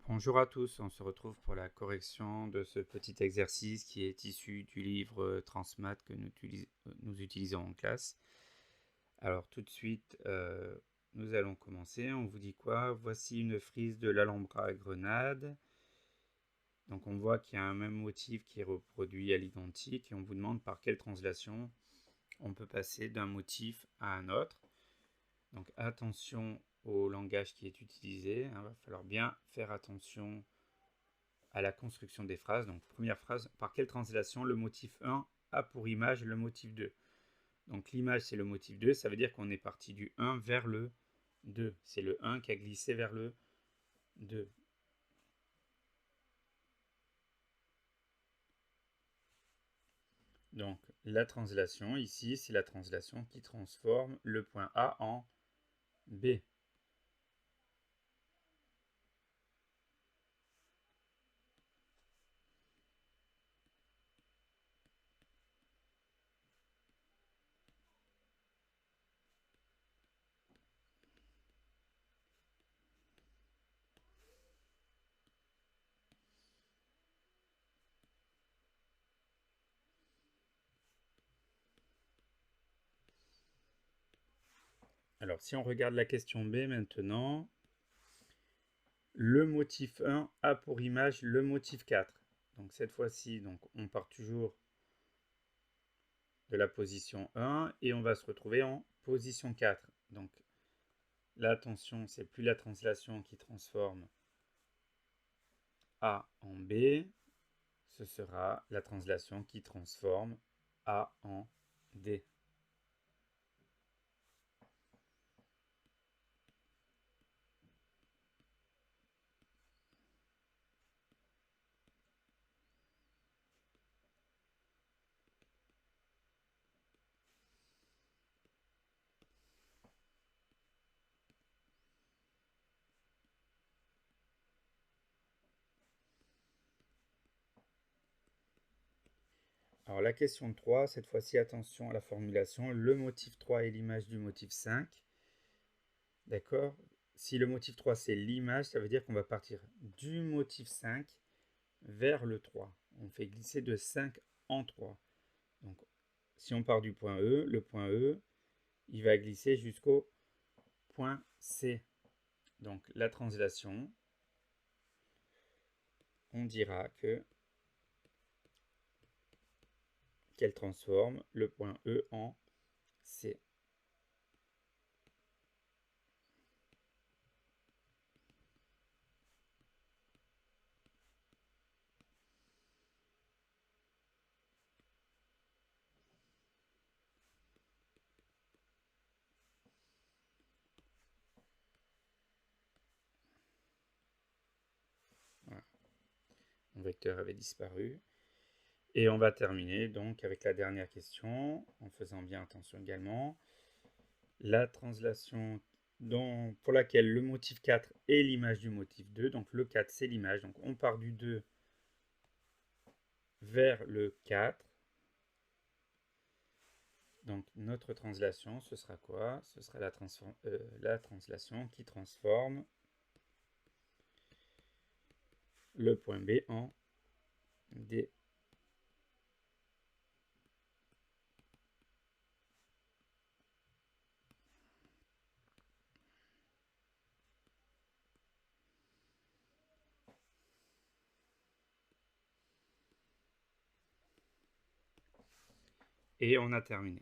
Bonjour à tous, on se retrouve pour la correction de ce petit exercice qui est issu du livre Transmat que nous utilisons en classe. Alors tout de suite, nous allons commencer. On vous dit quoi? Voici une frise de l'Alhambra à Grenade. Donc on voit qu'il y a un même motif qui est reproduit à l'identique et on vous demande par quelle translation on peut passer d'un motif à un autre. Donc attention au langage qui est utilisé, il va falloir bien faire attention à la construction des phrases. Donc première phrase, par quelle translation le motif 1 a pour image le motif 2? Donc l'image c'est le motif 2, ça veut dire qu'on est parti du 1 vers le 2. C'est le 1 qui a glissé vers le 2. Donc la translation ici, c'est la translation qui transforme le point A en B. Alors si on regarde la question B maintenant, le motif 1 a pour image le motif 4. Donc cette fois-ci, on part toujours de la position 1 et on va se retrouver en position 4. Donc là, attention, c'est plus la translation qui transforme A en B, ce sera la translation qui transforme A en D. Alors la question 3, cette fois-ci, attention à la formulation. Le motif 3 est l'image du motif 5. D'accord? Si le motif 3 c'est l'image, ça veut dire qu'on va partir du motif 5 vers le 3. On fait glisser de 5 en 3. Donc si on part du point E, le point E, il va glisser jusqu'au point C. Donc la translation, on dira qu'elle transforme le point E en C. Voilà. Mon vecteur avait disparu. Et on va terminer donc avec la dernière question, en faisant bien attention également. La translation pour laquelle le motif 4 est l'image du motif 2. Donc le 4 c'est l'image. Donc on part du 2 vers le 4. Donc notre translation, ce sera quoi? Ce sera la translation qui transforme le point B en D. Et on a terminé.